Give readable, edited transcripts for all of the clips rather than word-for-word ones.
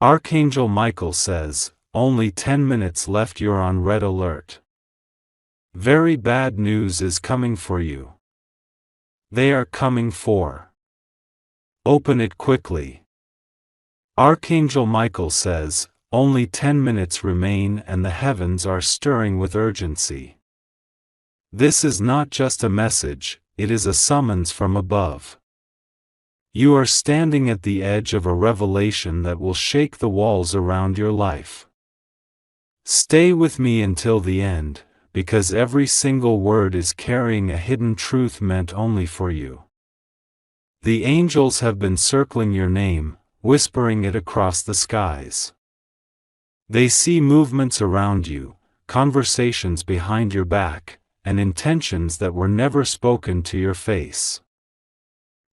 Archangel Michael says, only 10 minutes left, you're on red alert. Very bad news is coming for you. They are coming for. Open it quickly. Archangel Michael says, only 10 minutes remain and the heavens are stirring with urgency. This is not just a message, it is a summons from above. You are standing at the edge of a revelation that will shake the walls around your life. Stay with me until the end, because every single word is carrying a hidden truth meant only for you. The angels have been circling your name, whispering it across the skies. They see movements around you, conversations behind your back, and intentions that were never spoken to your face.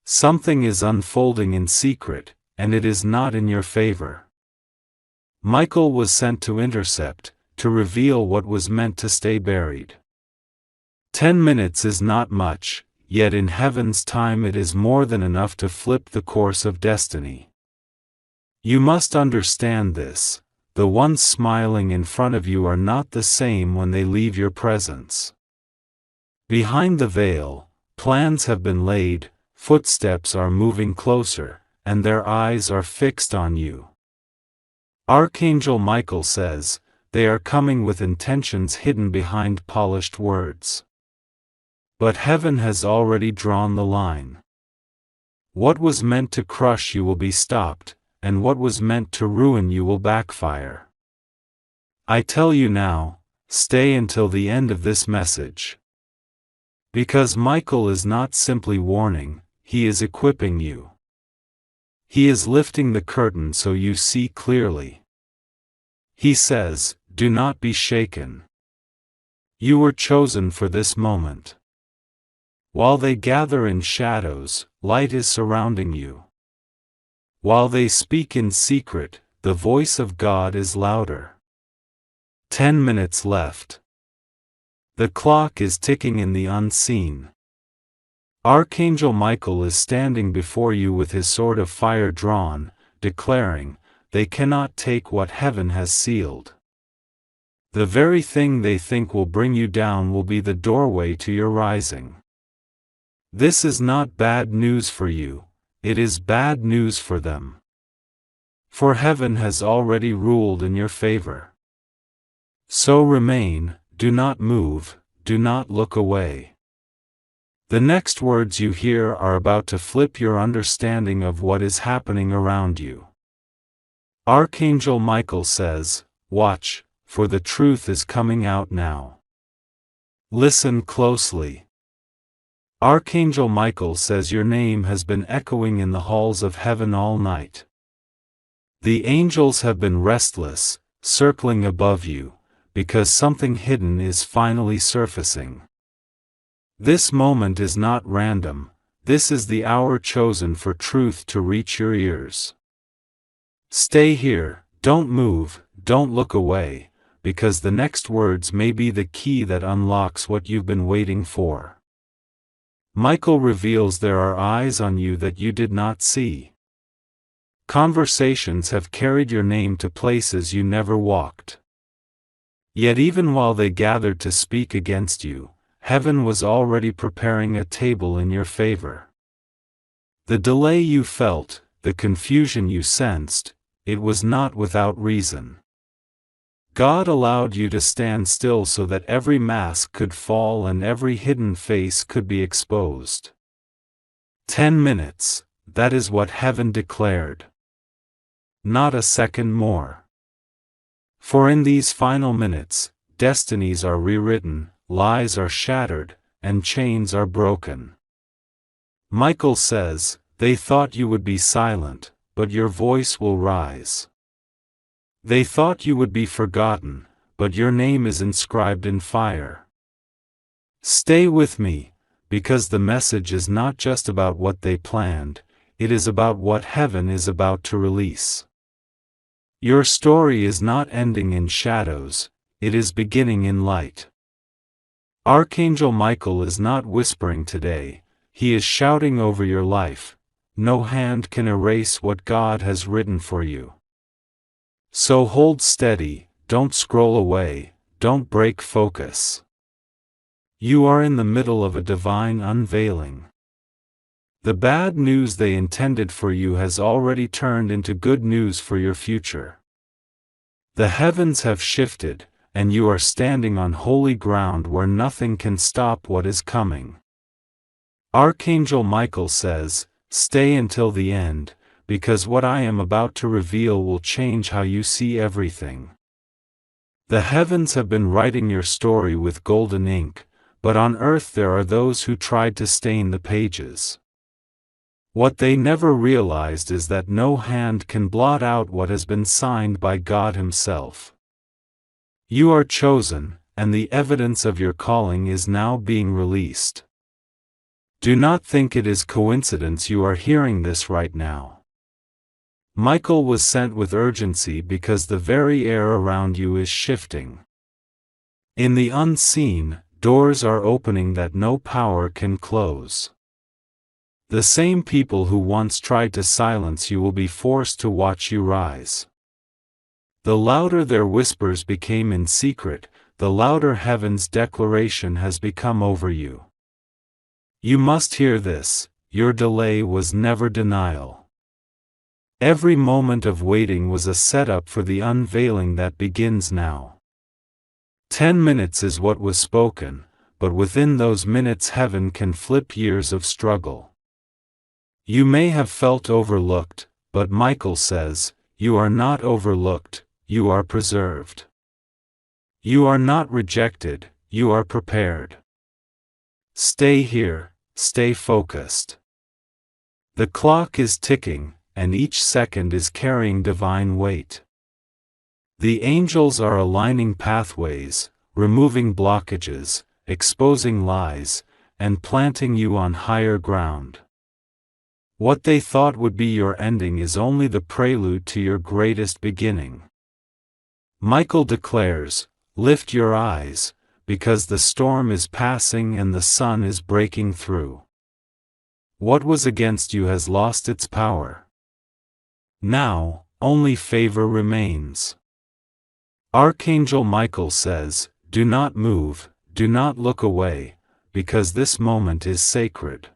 Something is unfolding in secret, and it is not in your favor. Michael was sent to intercept, to reveal what was meant to stay buried. 10 minutes is not much, yet in heaven's time it is more than enough to flip the course of destiny. You must understand this. The ones smiling in front of you are not the same when they leave your presence. Behind the veil, plans have been laid, footsteps are moving closer, and their eyes are fixed on you. Archangel Michael says, they are coming with intentions hidden behind polished words. But heaven has already drawn the line. What was meant to crush you will be stopped, and what was meant to ruin you will backfire. I tell you now, stay until the end of this message. Because Michael is not simply warning, he is equipping you. He is lifting the curtain so you see clearly. He says, do not be shaken. You were chosen for this moment. While they gather in shadows, light is surrounding you. While they speak in secret, the voice of God is louder. 10 minutes left. The clock is ticking in the unseen. Archangel Michael is standing before you with his sword of fire drawn, declaring, they cannot take what heaven has sealed. The very thing they think will bring you down will be the doorway to your rising. This is not bad news for you. It is bad news for them. For heaven has already ruled in your favor. So remain, do not move, do not look away. The next words you hear are about to flip your understanding of what is happening around you. Archangel Michael says, watch, for the truth is coming out now. Listen closely. Archangel Michael says your name has been echoing in the halls of heaven all night. The angels have been restless, circling above you, because something hidden is finally surfacing. This moment is not random, this is the hour chosen for truth to reach your ears. Stay here, don't move, don't look away, because the next words may be the key that unlocks what you've been waiting for. Michael reveals there are eyes on you that you did not see. Conversations have carried your name to places you never walked. Yet even while they gathered to speak against you, heaven was already preparing a table in your favor. The delay you felt, the confusion you sensed, it was not without reason. God allowed you to stand still so that every mask could fall and every hidden face could be exposed. 10 minutes, that is what heaven declared. Not a second more. For in these final minutes, destinies are rewritten, lies are shattered, and chains are broken. Michael says, they thought you would be silent, but your voice will rise. They thought you would be forgotten, but your name is inscribed in fire. Stay with me, because the message is not just about what they planned, it is about what heaven is about to release. Your story is not ending in shadows, it is beginning in light. Archangel Michael is not whispering today, he is shouting over your life. No hand can erase what God has written for you. So hold steady, don't scroll away, don't break focus. You are in the middle of a divine unveiling. The bad news they intended for you has already turned into good news for your future. The heavens have shifted, and you are standing on holy ground where nothing can stop what is coming. Archangel Michael says, "Stay until the end, because what I am about to reveal will change how you see everything." The heavens have been writing your story with golden ink, but on earth there are those who tried to stain the pages. What they never realized is that no hand can blot out what has been signed by God Himself. You are chosen, and the evidence of your calling is now being released. Do not think it is coincidence you are hearing this right now. Michael was sent with urgency because the very air around you is shifting. In the unseen, doors are opening that no power can close. The same people who once tried to silence you will be forced to watch you rise. The louder their whispers became in secret, the louder heaven's declaration has become over you. You must hear this: your delay was never denial. Every moment of waiting was a setup for the unveiling that begins now. 10 minutes is what was spoken, but within those minutes heaven can flip years of struggle. You may have felt overlooked, but Michael says, you are not overlooked, you are preserved. You are not rejected, you are prepared. Stay here, stay focused. The clock is ticking, and each second is carrying divine weight. The angels are aligning pathways, removing blockages, exposing lies, and planting you on higher ground. What they thought would be your ending is only the prelude to your greatest beginning. Michael declares, lift your eyes, because the storm is passing and the sun is breaking through. What was against you has lost its power. Now, only favor remains. Archangel Michael says, do not move, do not look away, because this moment is sacred.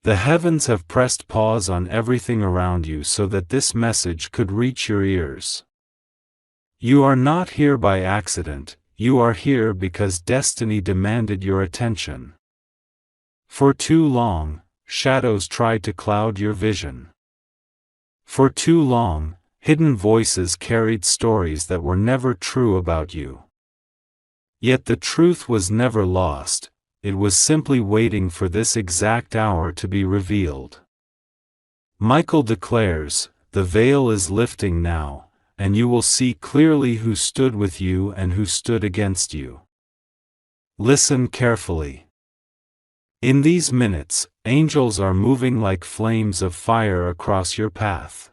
The heavens have pressed pause on everything around you so that this message could reach your ears. You are not here by accident, you are here because destiny demanded your attention. For too long, shadows tried to cloud your vision. For too long, hidden voices carried stories that were never true about you. Yet the truth was never lost. It was simply waiting for this exact hour to be revealed. Michael declares, the veil is lifting now, and you will see clearly who stood with you and who stood against you. Listen carefully. In these minutes, angels are moving like flames of fire across your path.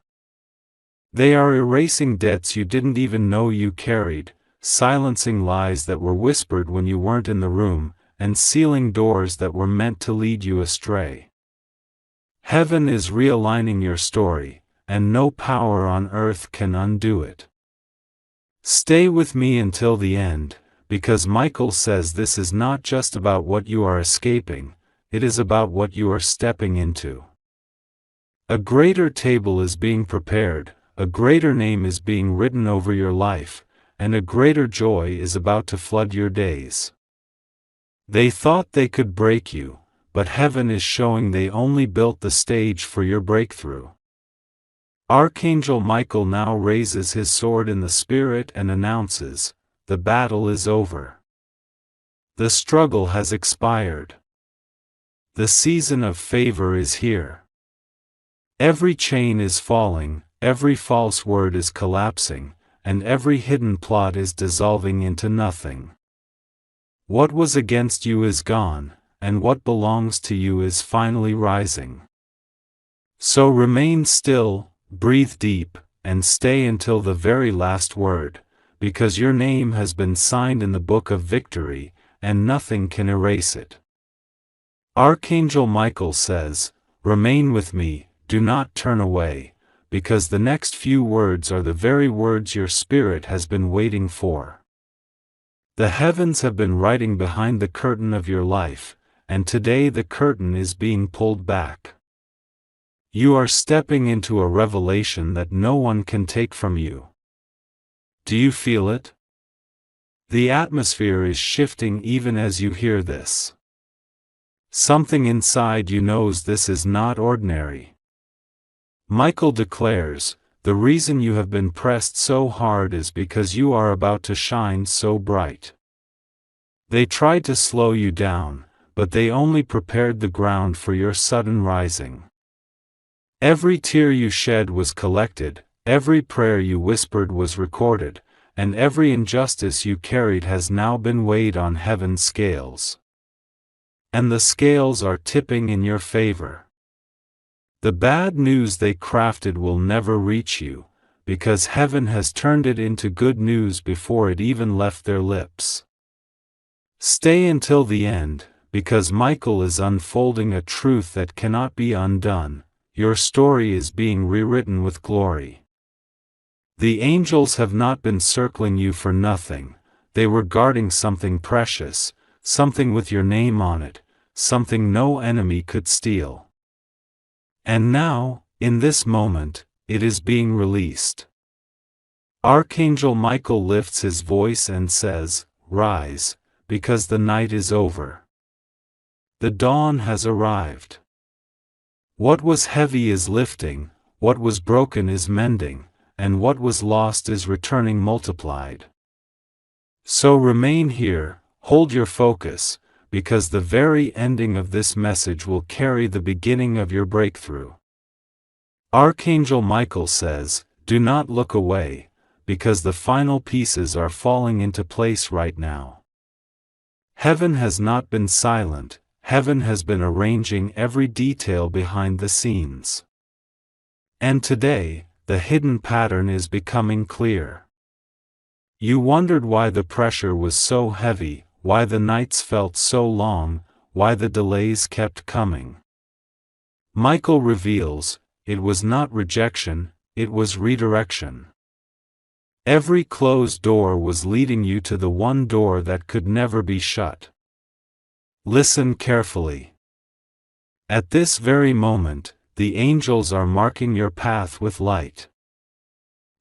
They are erasing debts you didn't even know you carried, silencing lies that were whispered when you weren't in the room, and sealing doors that were meant to lead you astray. Heaven is realigning your story, and no power on earth can undo it. Stay with me until the end, because Michael says this is not just about what you are escaping, it is about what you are stepping into. A greater table is being prepared, a greater name is being written over your life, and a greater joy is about to flood your days. They thought they could break you, but heaven is showing they only built the stage for your breakthrough. Archangel Michael now raises his sword in the spirit and announces, the battle is over. The struggle has expired. The season of favor is here. Every chain is falling, every false word is collapsing, and every hidden plot is dissolving into nothing. What was against you is gone, and what belongs to you is finally rising. So remain still, breathe deep, and stay until the very last word, because your name has been signed in the book of victory, and nothing can erase it. Archangel Michael says, remain with me, do not turn away, because the next few words are the very words your spirit has been waiting for. The heavens have been writing behind the curtain of your life, and today the curtain is being pulled back. You are stepping into a revelation that no one can take from you. Do you feel it? The atmosphere is shifting even as you hear this. Something inside you knows this is not ordinary. Michael declares, the reason you have been pressed so hard is because you are about to shine so bright. They tried to slow you down, but they only prepared the ground for your sudden rising. Every tear you shed was collected, every prayer you whispered was recorded, and every injustice you carried has now been weighed on heaven's scales. And the scales are tipping in your favor. The bad news they crafted will never reach you, because heaven has turned it into good news before it even left their lips. Stay until the end, because Michael is unfolding a truth that cannot be undone. Your story is being rewritten with glory. The angels have not been circling you for nothing, they were guarding something precious, something with your name on it, something no enemy could steal. And now, in this moment, it is being released. Archangel Michael lifts his voice and says, "Rise, because the night is over. The dawn has arrived. What was heavy is lifting, what was broken is mending, and what was lost is returning multiplied." So remain here, hold your focus, because the very ending of this message will carry the beginning of your breakthrough. Archangel Michael says, do not look away, because the final pieces are falling into place right now. Heaven has not been silent, heaven has been arranging every detail behind the scenes. And today, the hidden pattern is becoming clear. You wondered why the pressure was so heavy, why the nights felt so long, why the delays kept coming. Michael reveals, it was not rejection, it was redirection. Every closed door was leading you to the one door that could never be shut. Listen carefully. At this very moment, the angels are marking your path with light.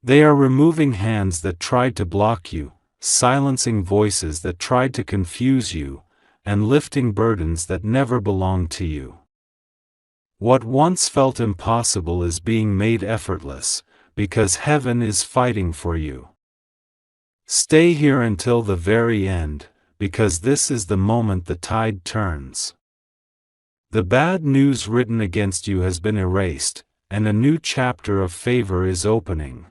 They are removing hands that tried to block you, silencing voices that tried to confuse you, and lifting burdens that never belonged to you. What once felt impossible is being made effortless, because heaven is fighting for you. Stay here until the very end, because this is the moment the tide turns. The bad news written against you has been erased, and a new chapter of favor is opening.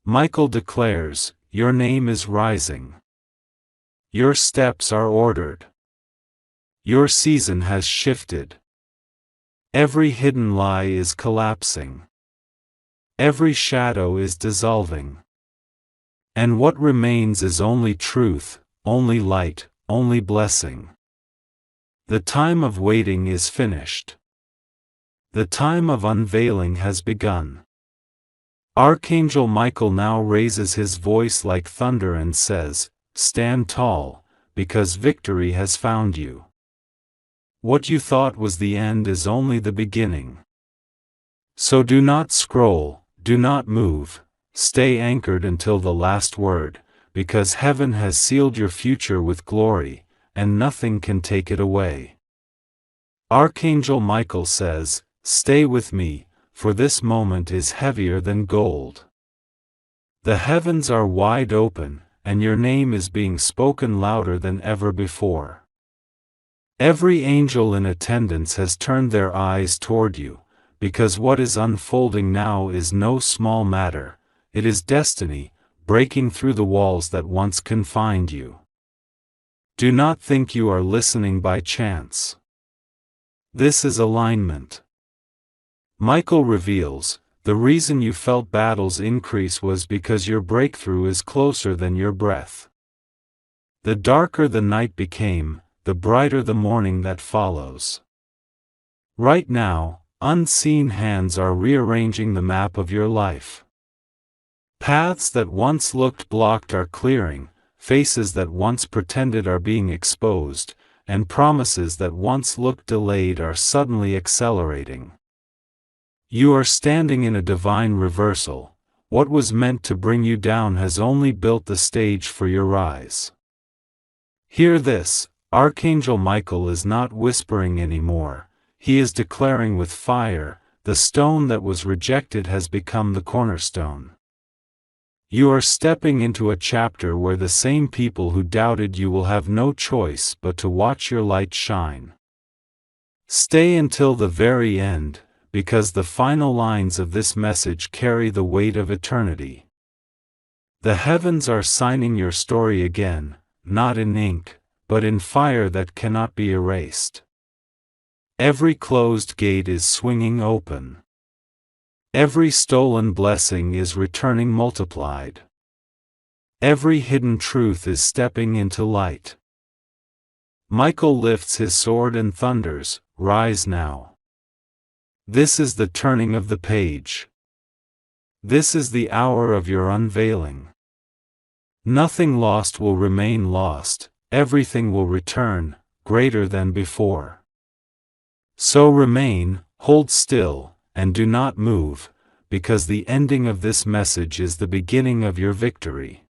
Michael declares, your name is rising. Your steps are ordered. Your season has shifted. Every hidden lie is collapsing. Every shadow is dissolving. And what remains is only truth, only light, only blessing. The time of waiting is finished. The time of unveiling has begun. Archangel Michael now raises his voice like thunder and says, stand tall, because victory has found you. What you thought was the end is only the beginning. So do not scroll, do not move, stay anchored until the last word, because heaven has sealed your future with glory, and nothing can take it away. Archangel Michael says, stay with me, for this moment is heavier than gold. The heavens are wide open, and your name is being spoken louder than ever before. Every angel in attendance has turned their eyes toward you, because what is unfolding now is no small matter, it is destiny, breaking through the walls that once confined you. Do not think you are listening by chance. This is alignment. Michael reveals, the reason you felt battles increase was because your breakthrough is closer than your breath. The darker the night became, the brighter the morning that follows. Right now, Unseen hands are rearranging the map of your life. Paths that once looked blocked are clearing, faces that once pretended are being exposed, and promises that once looked delayed are suddenly accelerating. You are standing in a divine reversal. What was meant to bring you down has only built the stage for your rise. Hear this: Archangel Michael is not whispering anymore. He is declaring with fire, the stone that was rejected has become the cornerstone. You are stepping into a chapter where the same people who doubted you will have no choice but to watch your light shine. Stay until the very end, because the final lines of this message carry the weight of eternity. The heavens are signing your story again, not in ink, but in fire that cannot be erased. Every closed gate is swinging open. Every stolen blessing is returning multiplied. Every hidden truth is stepping into light. Michael lifts his sword and thunders, "Rise now." This is the turning of the page. This is the hour of your unveiling. Nothing lost will remain lost, everything will return, greater than before. So remain, hold still, and do not move, because the ending of this message is the beginning of your victory.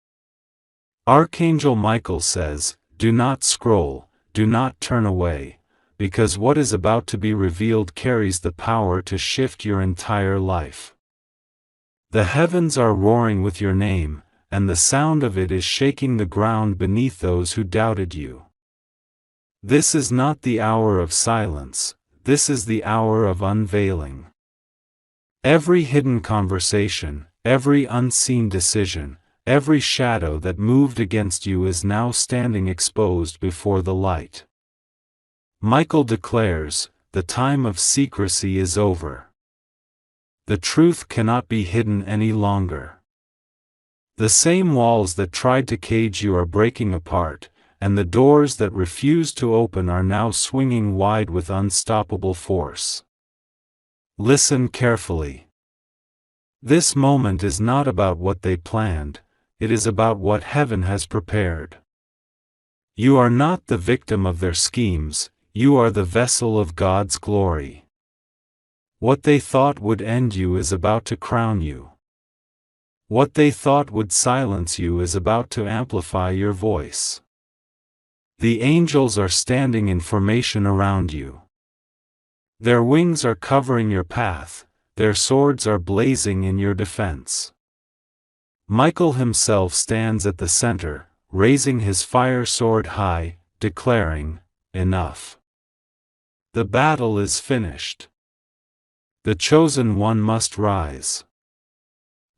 Archangel Michael says, do not scroll, do not turn away, because what is about to be revealed carries the power to shift your entire life. The heavens are roaring with your name, and the sound of it is shaking the ground beneath those who doubted you. This is not the hour of silence, this is the hour of unveiling. Every hidden conversation, every unseen decision, every shadow that moved against you is now standing exposed before the light. Michael declares, the time of secrecy is over. The truth cannot be hidden any longer. The same walls that tried to cage you are breaking apart, and the doors that refused to open are now swinging wide with unstoppable force. Listen carefully. This moment is not about what they planned, it is about what heaven has prepared. You are not the victim of their schemes, you are the vessel of God's glory. What they thought would end you is about to crown you. What they thought would silence you is about to amplify your voice. The angels are standing in formation around you. Their wings are covering your path, their swords are blazing in your defense. Michael himself stands at the center, raising his fire sword high, declaring, enough. The battle is finished. The chosen one must rise.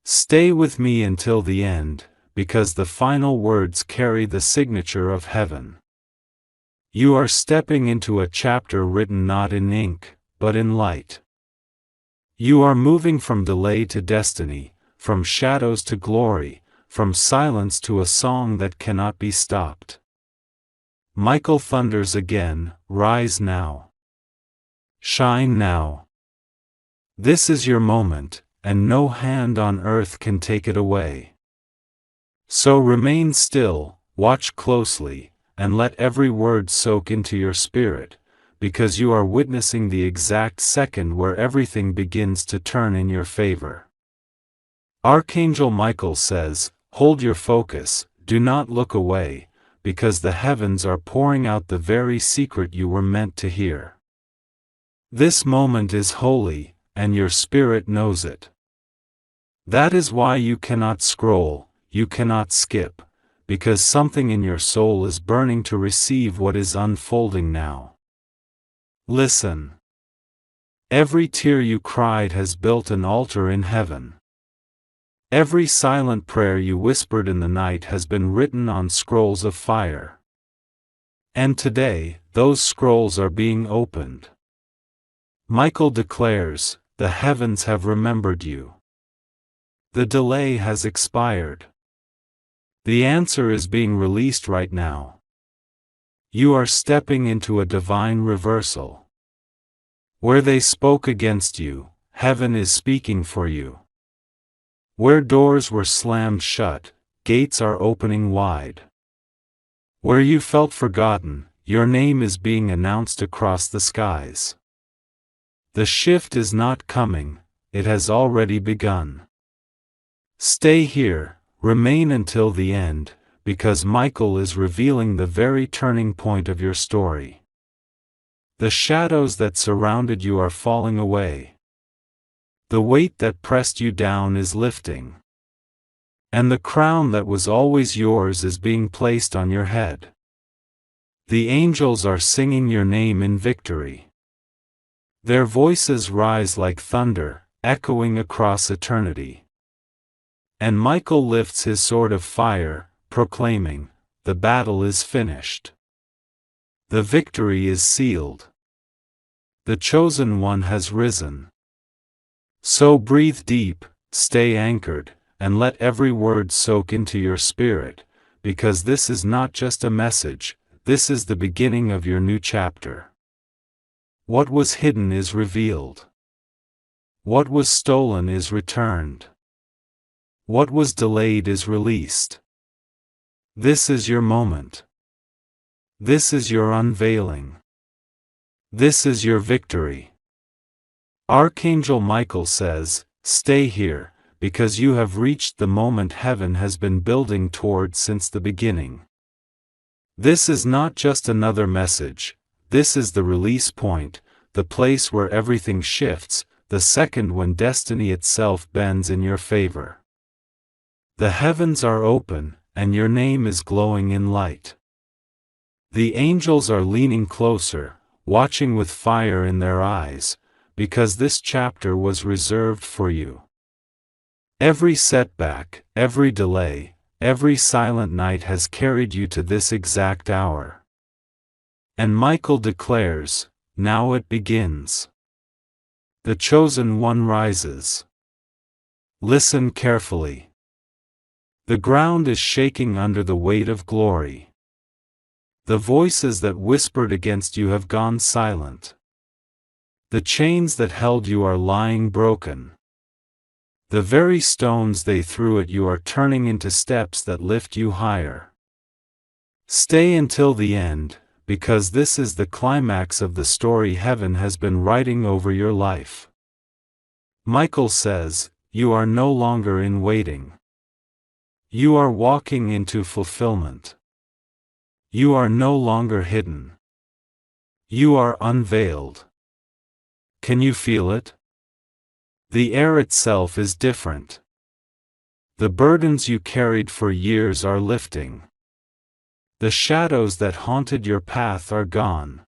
Stay with me until the end, because the final words carry the signature of heaven. You are stepping into a chapter written not in ink, but in light. You are moving from delay to destiny, from shadows to glory, from silence to a song that cannot be stopped. Michael thunders again, rise now. Shine now. This is your moment, and no hand on earth can take it away. So remain still, watch closely, and let every word soak into your spirit, because you are witnessing the exact second where everything begins to turn in your favor. Archangel Michael says, hold your focus, do not look away, because the heavens are pouring out the very secret you were meant to hear. This moment is holy, and your spirit knows it. That is why you cannot scroll, you cannot skip, because something in your soul is burning to receive what is unfolding now. Listen. Every tear you cried has built an altar in heaven. Every silent prayer you whispered in the night has been written on scrolls of fire. And today, those scrolls are being opened. Michael declares, the heavens have remembered you. The delay has expired. The answer is being released right now. You are stepping into a divine reversal. Where they spoke against you, heaven is speaking for you. Where doors were slammed shut, gates are opening wide. Where you felt forgotten, your name is being announced across the skies. The shift is not coming, it has already begun. Stay here, remain until the end, because Michael is revealing the very turning point of your story. The shadows that surrounded you are falling away. The weight that pressed you down is lifting. And the crown that was always yours is being placed on your head. The angels are singing your name in victory. Their voices rise like thunder, echoing across eternity. And Michael lifts his sword of fire, proclaiming, "The battle is finished. The victory is sealed. The chosen one has risen." So breathe deep, stay anchored, and let every word soak into your spirit, because this is not just a message, this is the beginning of your new chapter. What was hidden is revealed. What was stolen is returned. What was delayed is released. This is your moment. This is your unveiling. This is your victory. Archangel Michael says, "Stay here, because you have reached the moment heaven has been building toward since the beginning." This is not just another message, this is the release point, the place where everything shifts, the second when destiny itself bends in your favor. The heavens are open, and your name is glowing in light. The angels are leaning closer, watching with fire in their eyes, because this chapter was reserved for you. Every setback, every delay, every silent night has carried you to this exact hour. And Michael declares, "Now it begins." The chosen one rises. Listen carefully. The ground is shaking under the weight of glory. The voices that whispered against you have gone silent. The chains that held you are lying broken. The very stones they threw at you are turning into steps that lift you higher. Stay until the end, because this is the climax of the story heaven has been writing over your life. Michael says, "You are no longer in waiting. You are walking into fulfillment. You are no longer hidden. You are unveiled." Can you feel it? The air itself is different. The burdens you carried for years are lifting. The shadows that haunted your path are gone.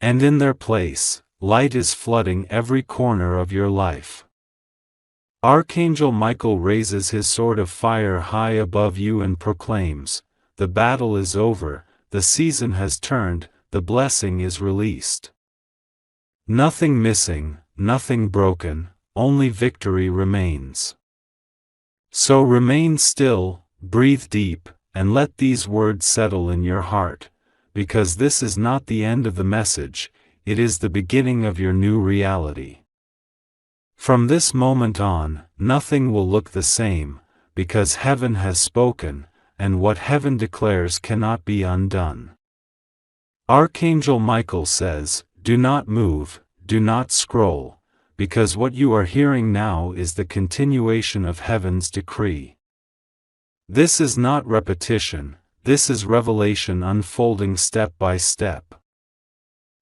And in their place, light is flooding every corner of your life. Archangel Michael raises his sword of fire high above you and proclaims, "The battle is over, the season has turned, the blessing is released. Nothing missing, nothing broken, only victory remains." So remain still, breathe deep, and let these words settle in your heart, because this is not the end of the message, it is the beginning of your new reality. From this moment on, nothing will look the same, because heaven has spoken, and what heaven declares cannot be undone. Archangel Michael says, "Do not move, do not scroll, because what you are hearing now is the continuation of heaven's decree." This is not repetition, this is revelation unfolding step by step.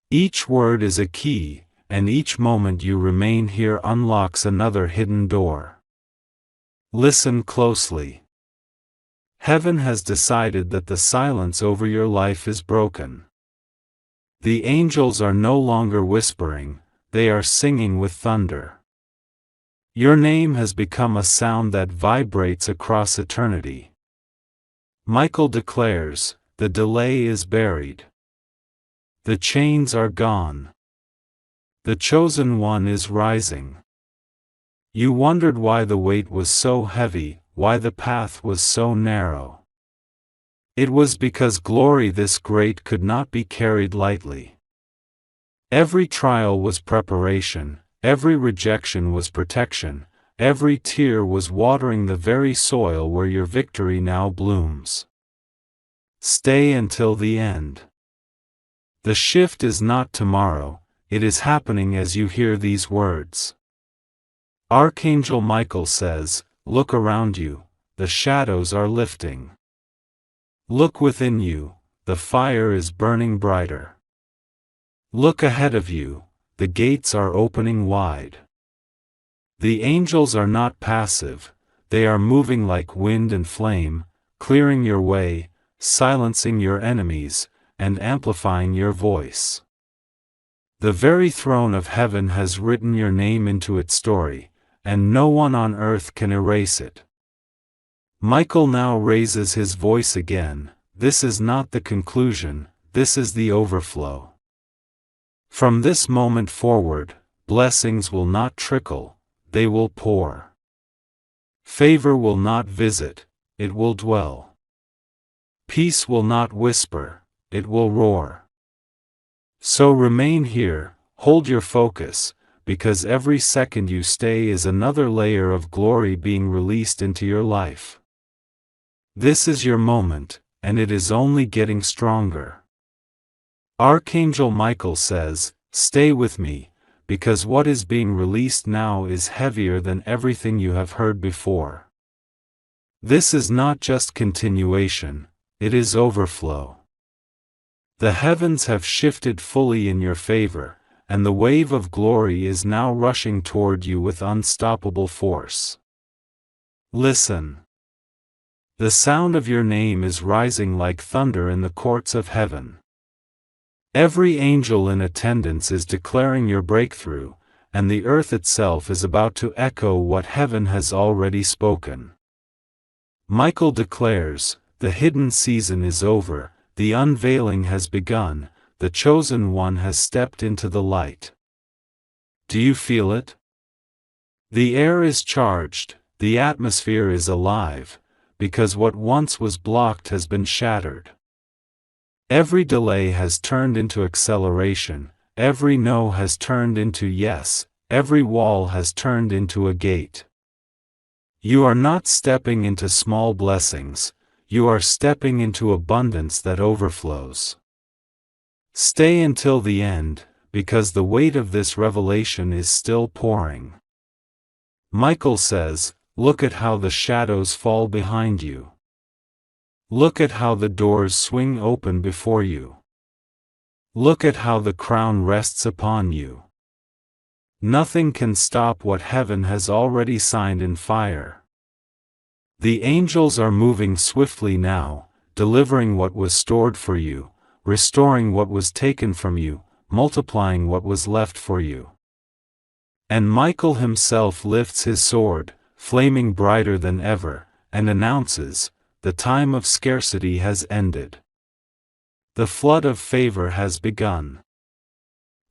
Each word is a key, and each moment you remain here unlocks another hidden door. Listen closely. Heaven has decided that the silence over your life is broken. The angels are no longer whispering, they are singing with thunder. Your name has become a sound that vibrates across eternity. Michael declares, "The delay is buried. The chains are gone. The chosen one is rising." You wondered why the weight was so heavy, why the path was so narrow. It was because glory this great could not be carried lightly. Every trial was preparation, every rejection was protection, every tear was watering the very soil where your victory now blooms. Stay until the end. The shift is not tomorrow, it is happening as you hear these words. Archangel Michael says, look around you, the shadows are lifting. Look within you, the fire is burning brighter. Look ahead of you, the gates are opening wide. The angels are not passive, they are moving like wind and flame, clearing your way, silencing your enemies, and amplifying your voice. The very throne of heaven has written your name into its story, and no one on earth can erase it. Michael now raises his voice again. This is not the conclusion, this is the overflow. From this moment forward, blessings will not trickle, they will pour. Favor will not visit, it will dwell. Peace will not whisper, it will roar. So remain here, hold your focus, because every second you stay is another layer of glory being released into your life. This is your moment, and it is only getting stronger. Archangel Michael says, stay with me, because what is being released now is heavier than everything you have heard before. This is not just continuation, it is overflow. The heavens have shifted fully in your favor, and the wave of glory is now rushing toward you with unstoppable force. Listen. The sound of your name is rising like thunder in the courts of heaven. Every angel in attendance is declaring your breakthrough, and the earth itself is about to echo what heaven has already spoken. Michael declares, the hidden season is over, the unveiling has begun, the chosen one has stepped into the light. Do you feel it? The air is charged, the atmosphere is alive, because what once was blocked has been shattered. Every delay has turned into acceleration, every no has turned into yes, every wall has turned into a gate. You are not stepping into small blessings, you are stepping into abundance that overflows. Stay until the end, because the weight of this revelation is still pouring. Michael says, look at how the shadows fall behind you. Look at how the doors swing open before you. Look at how the crown rests upon you. Nothing can stop what heaven has already signed in fire. The angels are moving swiftly now, delivering what was stored for you, restoring what was taken from you, multiplying what was left for you. And Michael himself lifts his sword, flaming brighter than ever, and announces, the time of scarcity has ended. The flood of favor has begun.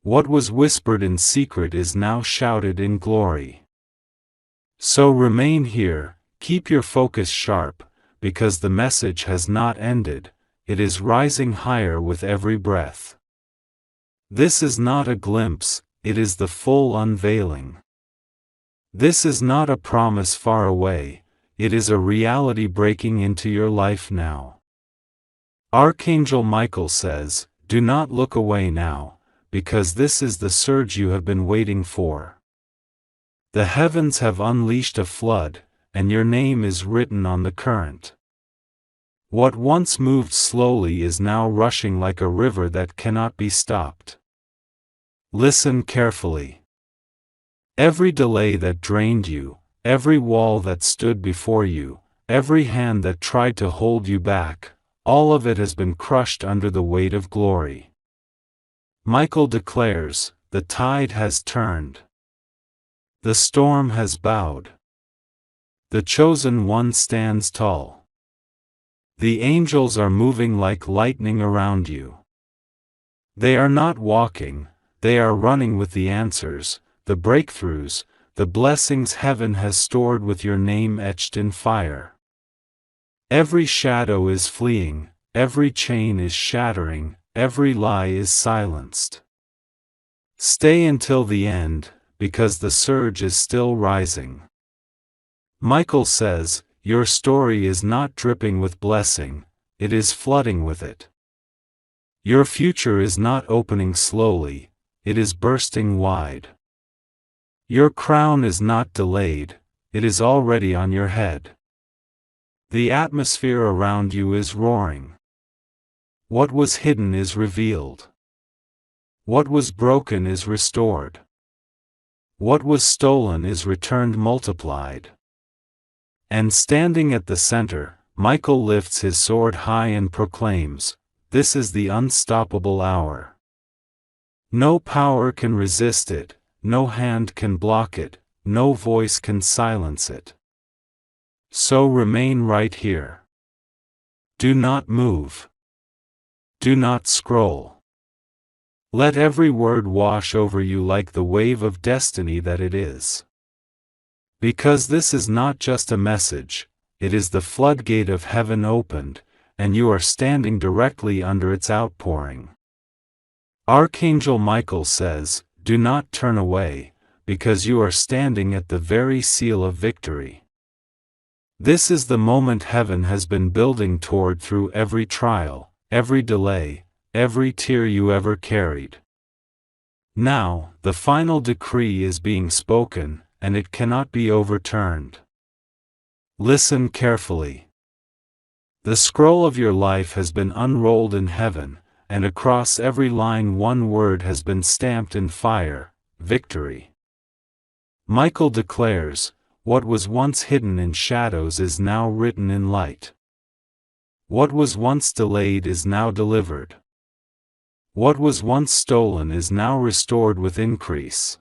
What was whispered in secret is now shouted in glory. So remain here, keep your focus sharp, because the message has not ended, it is rising higher with every breath. This is not a glimpse, it is the full unveiling. This is not a promise far away, it is a reality breaking into your life now. Archangel Michael says, do not look away now, because this is the surge you have been waiting for. The heavens have unleashed a flood, and your name is written on the current. What once moved slowly is now rushing like a river that cannot be stopped. Listen carefully. Every delay that drained you, every wall that stood before you, every hand that tried to hold you back, all of it has been crushed under the weight of glory. Michael declares, the tide has turned. The storm has bowed. The chosen one stands tall. The angels are moving like lightning around you. They are not walking, they are running with the answers, the breakthroughs, the blessings heaven has stored with your name etched in fire. Every shadow is fleeing, every chain is shattering, every lie is silenced. Stay until the end, because the surge is still rising. Michael says, your story is not dripping with blessing, it is flooding with it. Your future is not opening slowly, it is bursting wide. Your crown is not delayed, it is already on your head. The atmosphere around you is roaring. What was hidden is revealed. What was broken is restored. What was stolen is returned multiplied. And standing at the center, Michael lifts his sword high and proclaims, this is the unstoppable hour. No power can resist it, no hand can block it, no voice can silence it. So remain right here. Do not move. Do not scroll. Let every word wash over you like the wave of destiny that it is. Because this is not just a message, it is the floodgate of heaven opened, and you are standing directly under its outpouring. Archangel Michael says, do not turn away, because you are standing at the very seal of victory. This is the moment heaven has been building toward through every trial, every delay, every tear you ever carried. Now, the final decree is being spoken, and it cannot be overturned. Listen carefully. The scroll of your life has been unrolled in heaven, and across every line one word has been stamped in fire, victory. Michael declares, what was once hidden in shadows is now written in light. What was once delayed is now delivered. What was once stolen is now restored with increase.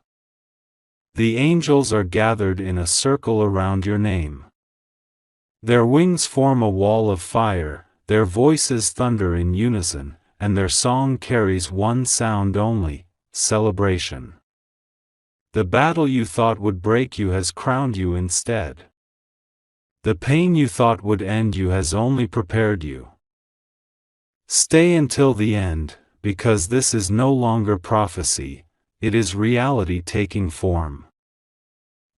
The angels are gathered in a circle around your name. Their wings form a wall of fire, their voices thunder in unison, and their song carries one sound only, celebration. The battle you thought would break you has crowned you instead. The pain you thought would end you has only prepared you. Stay until the end, because this is no longer prophecy, it is reality taking form.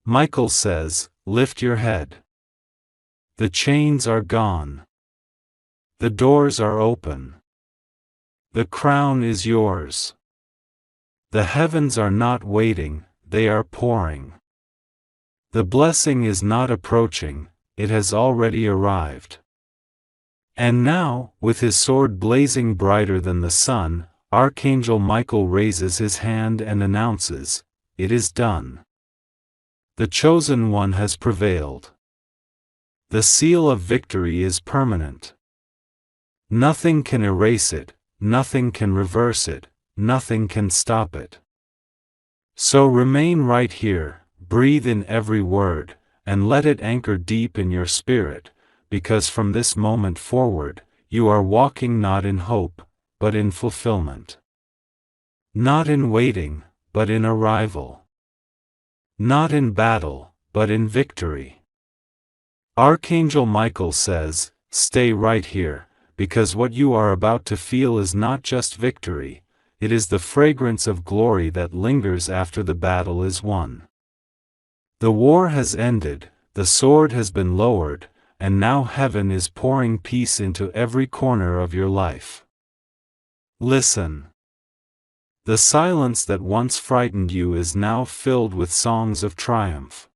Michael says, lift your head. The chains are gone. The doors are open. The crown is yours. The heavens are not waiting, they are pouring. The blessing is not approaching, it has already arrived. And now, with his sword blazing brighter than the sun, Archangel Michael raises his hand and announces, it is done. The chosen one has prevailed. The seal of victory is permanent. Nothing can erase it, nothing can reverse it, nothing can stop it. So remain right here, breathe in every word, and let it anchor deep in your spirit, because from this moment forward, you are walking not in hope, but in fulfillment. Not in waiting, but in arrival. Not in battle, but in victory. Archangel Michael says, stay right here, because what you are about to feel is not just victory, it is the fragrance of glory that lingers after the battle is won. The war has ended, the sword has been lowered, and now heaven is pouring peace into every corner of your life. Listen. The silence that once frightened you is now filled with songs of triumph.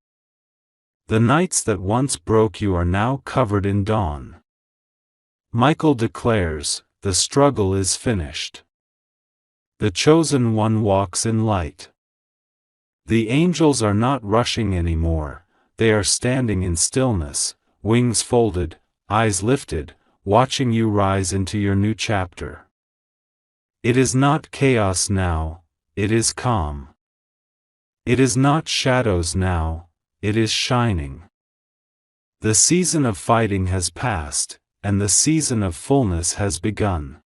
The nights that once broke you are now covered in dawn. Michael declares, the struggle is finished. The chosen one walks in light. The angels are not rushing anymore, they are standing in stillness, wings folded, eyes lifted, watching you rise into your new chapter. It is not chaos now, it is calm. It is not shadows now, it is shining. The season of fighting has passed, and the season of fullness has begun.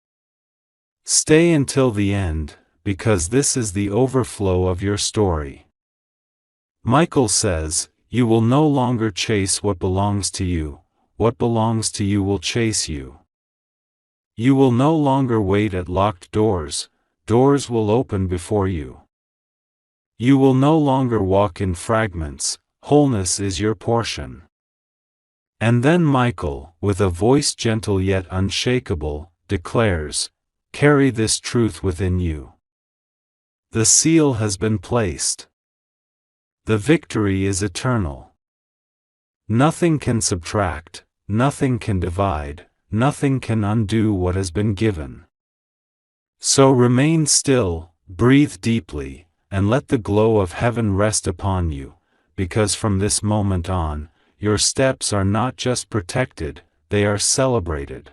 Stay until the end, because this is the overflow of your story. Michael says, you will no longer chase what belongs to you, what belongs to you will chase you. You will no longer wait at locked doors, doors will open before you. You will no longer walk in fragments, wholeness is your portion. And then Michael, with a voice gentle yet unshakable, declares, "Carry this truth within you. The seal has been placed. The victory is eternal. Nothing can subtract, nothing can divide, nothing can undo what has been given. So remain still, breathe deeply, and let the glow of heaven rest upon you, because from this moment on, your steps are not just protected, they are celebrated.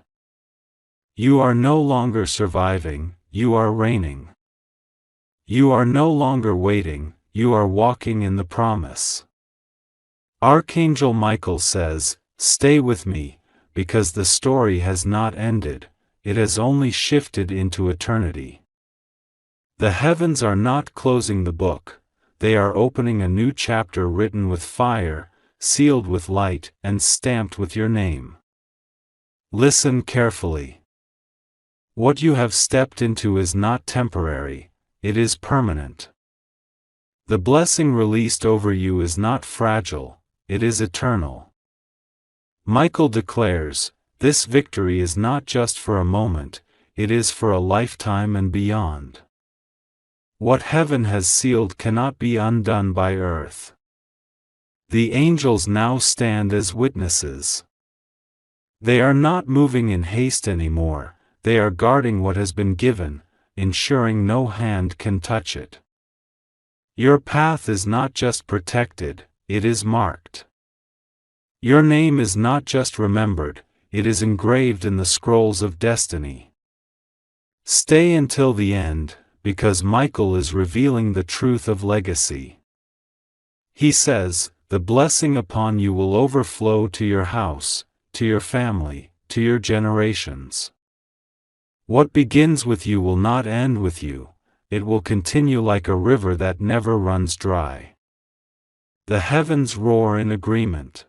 You are no longer surviving, you are reigning. You are no longer waiting, you are walking in the promise." Archangel Michael says, "Stay with me, because the story has not ended, it has only shifted into eternity. The heavens are not closing the book, they are opening a new chapter written with fire, sealed with light, and stamped with your name. Listen carefully. What you have stepped into is not temporary, it is permanent. The blessing released over you is not fragile, it is eternal." Michael declares, "This victory is not just for a moment, it is for a lifetime and beyond. What heaven has sealed cannot be undone by earth." The angels now stand as witnesses. They are not moving in haste anymore, they are guarding what has been given, ensuring no hand can touch it. Your path is not just protected, it is marked. Your name is not just remembered, it is engraved in the scrolls of destiny. Stay until the end, because Michael is revealing the truth of legacy. He says, "The blessing upon you will overflow to your house, to your family, to your generations. What begins with you will not end with you, it will continue like a river that never runs dry." The heavens roar in agreement.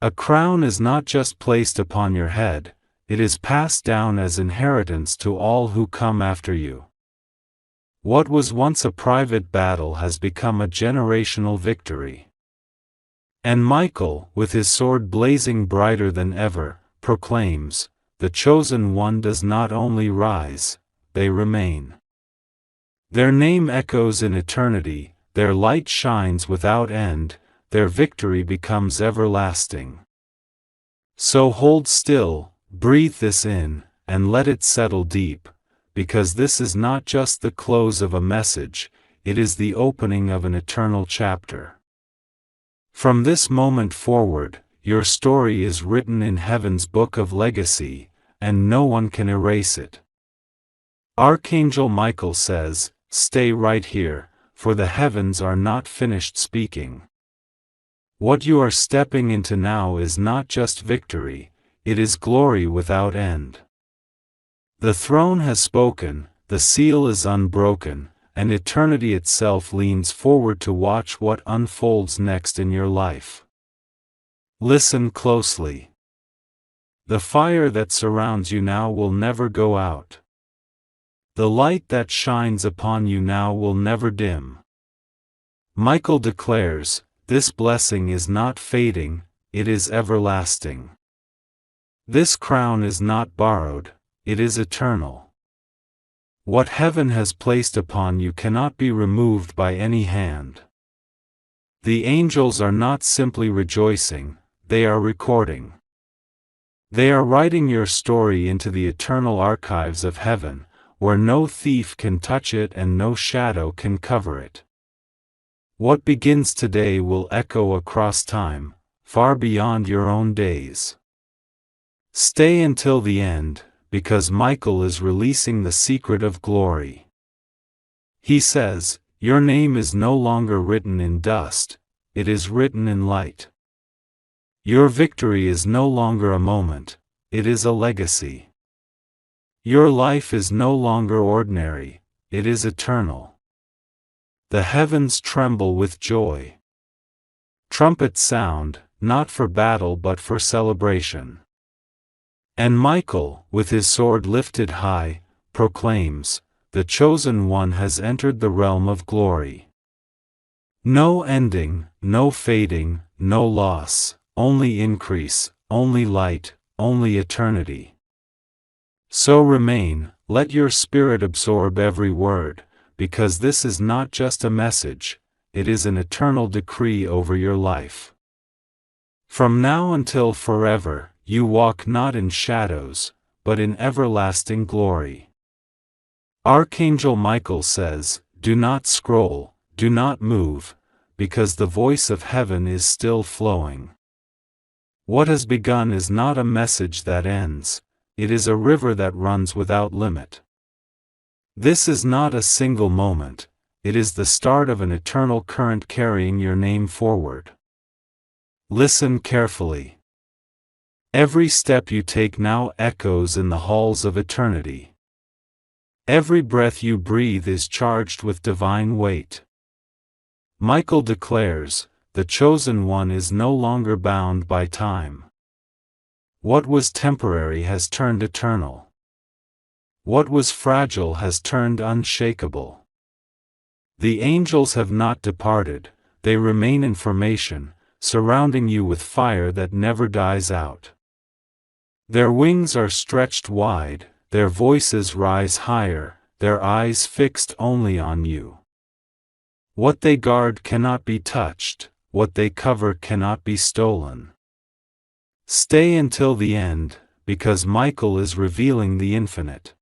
A crown is not just placed upon your head, it is passed down as inheritance to all who come after you. What was once a private battle has become a generational victory. And Michael, with his sword blazing brighter than ever, proclaims, "The chosen one does not only rise, they remain. Their name echoes in eternity, their light shines without end, their victory becomes everlasting." So hold still, breathe this in, and let it settle deep, because this is not just the close of a message, it is the opening of an eternal chapter. From this moment forward, your story is written in heaven's book of legacy, and no one can erase it. Archangel Michael says, "Stay right here, for the heavens are not finished speaking." What you are stepping into now is not just victory, it is glory without end. The throne has spoken, the seal is unbroken, and eternity itself leans forward to watch what unfolds next in your life. Listen closely. The fire that surrounds you now will never go out. The light that shines upon you now will never dim. Michael declares, "This blessing is not fading, it is everlasting. This crown is not borrowed, it is eternal. What heaven has placed upon you cannot be removed by any hand." The angels are not simply rejoicing, they are recording. They are writing your story into the eternal archives of heaven, where no thief can touch it and no shadow can cover it. What begins today will echo across time, far beyond your own days. Stay until the end, because Michael is releasing the secret of glory. He says, "Your name is no longer written in dust, it is written in light. Your victory is no longer a moment, it is a legacy. Your life is no longer ordinary, it is eternal." The heavens tremble with joy. Trumpets sound, not for battle but for celebration. And Michael, with his sword lifted high, proclaims, "The chosen one has entered the realm of glory." No ending, no fading, no loss, only increase, only light, only eternity. So remain, let your spirit absorb every word, because this is not just a message, it is an eternal decree over your life. From now until forever, you walk not in shadows, but in everlasting glory. Archangel Michael says, do not scroll, do not move, because the voice of heaven is still flowing. What has begun is not a message that ends, it is a river that runs without limit. This is not a single moment, it is the start of an eternal current carrying your name forward. Listen carefully. Every step you take now echoes in the halls of eternity. Every breath you breathe is charged with divine weight. Michael declares, the chosen one is no longer bound by time. What was temporary has turned eternal. What was fragile has turned unshakable. The angels have not departed, they remain in formation, surrounding you with fire that never dies out. Their wings are stretched wide, their voices rise higher, their eyes fixed only on you. What they guard cannot be touched, what they cover cannot be stolen. Stay until the end, because Michael is revealing the infinite.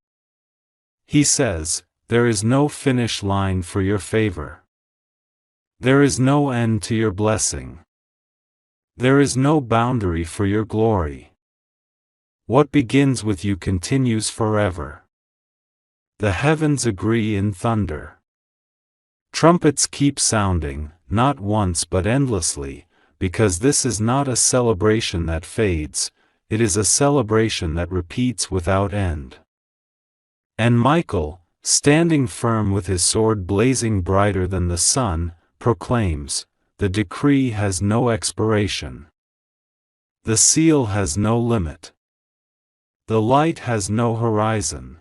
He says, there is no finish line for your favor. There is no end to your blessing. There is no boundary for your glory. What begins with you continues forever. The heavens agree in thunder. Trumpets keep sounding, not once but endlessly, because this is not a celebration that fades, it is a celebration that repeats without end. And Michael, standing firm with his sword blazing brighter than the sun, proclaims, the decree has no expiration. The seal has no limit. The light has no horizon.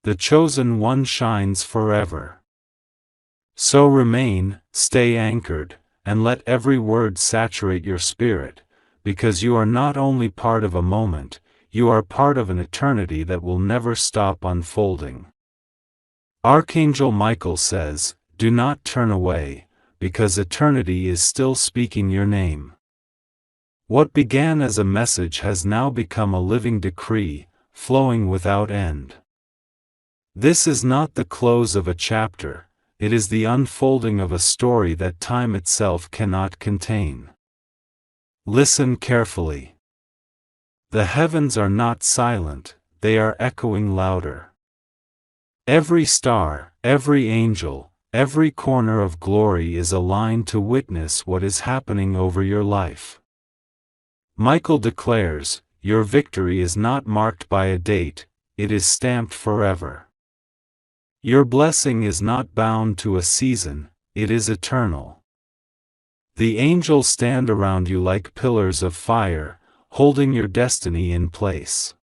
The chosen one shines forever. So remain, stay anchored, and let every word saturate your spirit, because you are not only part of a moment, you are part of an eternity that will never stop unfolding. Archangel Michael says, do not turn away, because eternity is still speaking your name. What began as a message has now become a living decree, flowing without end. This is not the close of a chapter, it is the unfolding of a story that time itself cannot contain. Listen carefully. The heavens are not silent, they are echoing louder. Every star, every angel, every corner of glory is aligned to witness what is happening over your life. Michael declares, your victory is not marked by a date, it is stamped forever. Your blessing is not bound to a season, it is eternal. The angels stand around you like pillars of fire, holding your destiny in place.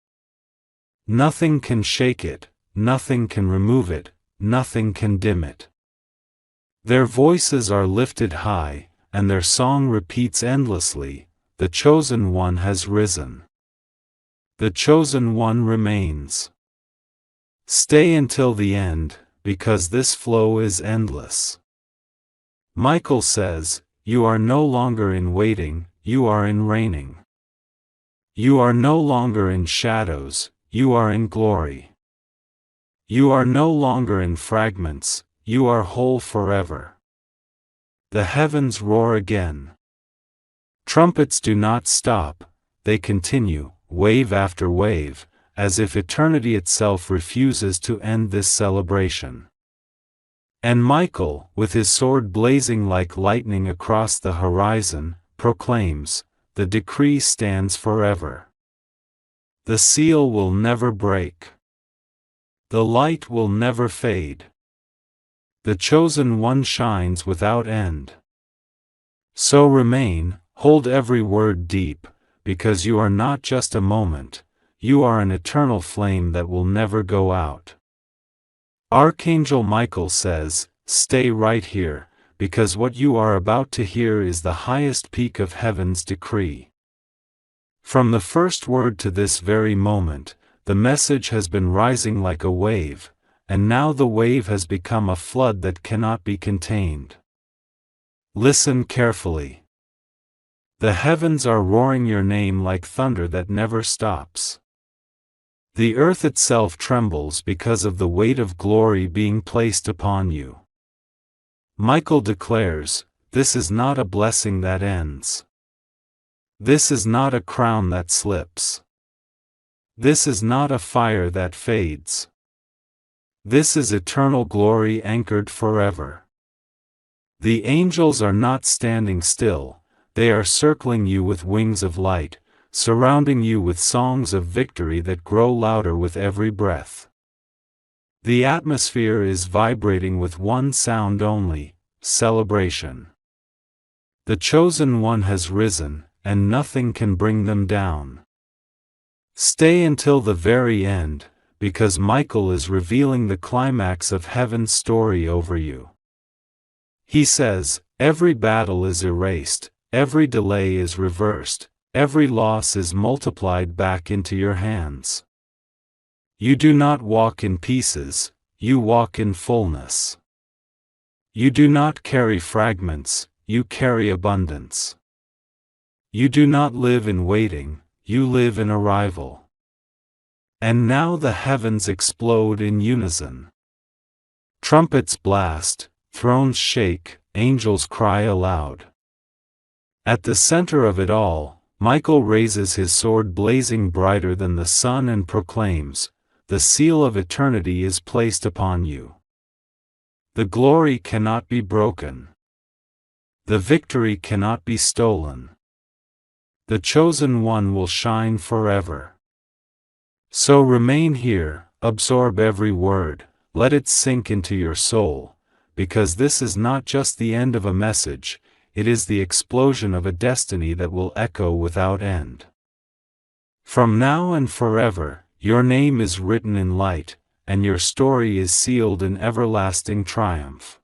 Nothing can shake it, nothing can remove it, nothing can dim it. Their voices are lifted high, and their song repeats endlessly, the chosen one has risen. The chosen one remains. Stay until the end, because this flow is endless. Michael says, you are no longer in waiting, you are in reigning. You are no longer in shadows, you are in glory. You are no longer in fragments, you are whole forever. The heavens roar again. Trumpets do not stop, they continue, wave after wave, as if eternity itself refuses to end this celebration. And Michael, with his sword blazing like lightning across the horizon, proclaims, the decree stands forever. The seal will never break. The light will never fade. The chosen one shines without end. So remain, hold every word deep, because you are not just a moment, you are an eternal flame that will never go out. Archangel Michael says, stay right here, because what you are about to hear is the highest peak of heaven's decree. From the first word to this very moment, the message has been rising like a wave, and now the wave has become a flood that cannot be contained. Listen carefully. The heavens are roaring your name like thunder that never stops. The earth itself trembles because of the weight of glory being placed upon you. Michael declares, this is not a blessing that ends. This is not a crown that slips. This is not a fire that fades. This is eternal glory anchored forever. The angels are not standing still, they are circling you with wings of light, surrounding you with songs of victory that grow louder with every breath. The atmosphere is vibrating with one sound only: celebration. The chosen one has risen, and nothing can bring them down. Stay until the very end, because Michael is revealing the climax of heaven's story over you. He says, every battle is erased, every delay is reversed, every loss is multiplied back into your hands. You do not walk in pieces, you walk in fullness. You do not carry fragments, you carry abundance. You do not live in waiting, you live in arrival. And now the heavens explode in unison. Trumpets blast, thrones shake, angels cry aloud. At the center of it all, Michael raises his sword blazing brighter than the sun and proclaims, the seal of eternity is placed upon you. The glory cannot be broken. The victory cannot be stolen. The chosen one will shine forever. So remain here, absorb every word, let it sink into your soul, because this is not just the end of a message, it is the explosion of a destiny that will echo without end. From now and forever, your name is written in light, and your story is sealed in everlasting triumph.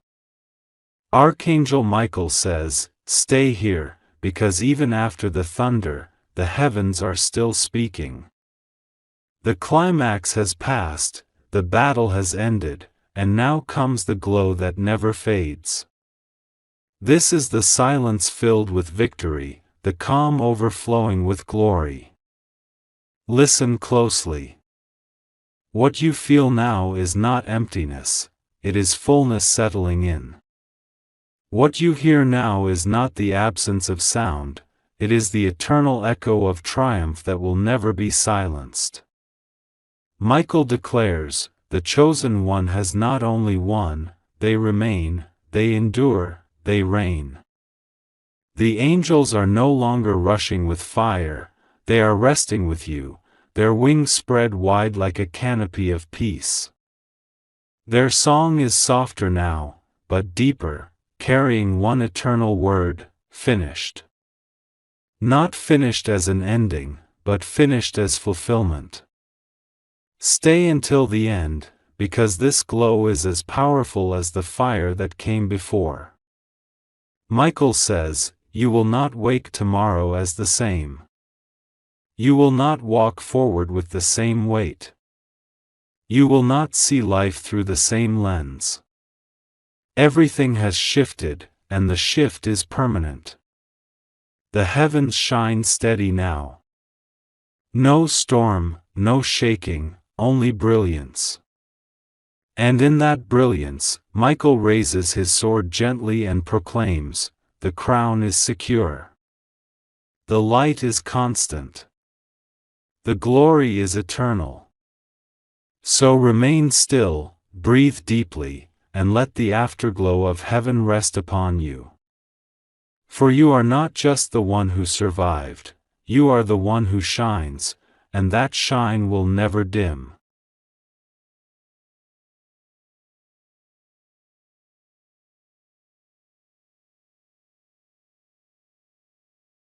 Archangel Michael says, stay here, because even after the thunder, the heavens are still speaking. The climax has passed, the battle has ended, and now comes the glow that never fades. This is the silence filled with victory, the calm overflowing with glory. Listen closely. What you feel now is not emptiness, it is fullness settling in. What you hear now is not the absence of sound, it is the eternal echo of triumph that will never be silenced. Michael declares, the chosen one has not only won, they remain, they endure, they reign. The angels are no longer rushing with fire, they are resting with you, their wings spread wide like a canopy of peace. Their song is softer now, but deeper, carrying one eternal word, finished. Not finished as an ending, but finished as fulfillment. Stay until the end, because this glow is as powerful as the fire that came before. Michael says, you will not wake tomorrow as the same. You will not walk forward with the same weight. You will not see life through the same lens. Everything has shifted, and the shift is permanent. The heavens shine steady now. No storm, no shaking, only brilliance. And in that brilliance, Michael raises his sword gently and proclaims, the crown is secure. The light is constant. The glory is eternal. So remain still, breathe deeply, and let the afterglow of heaven rest upon you. For you are not just the one who survived, you are the one who shines, and that shine will never dim.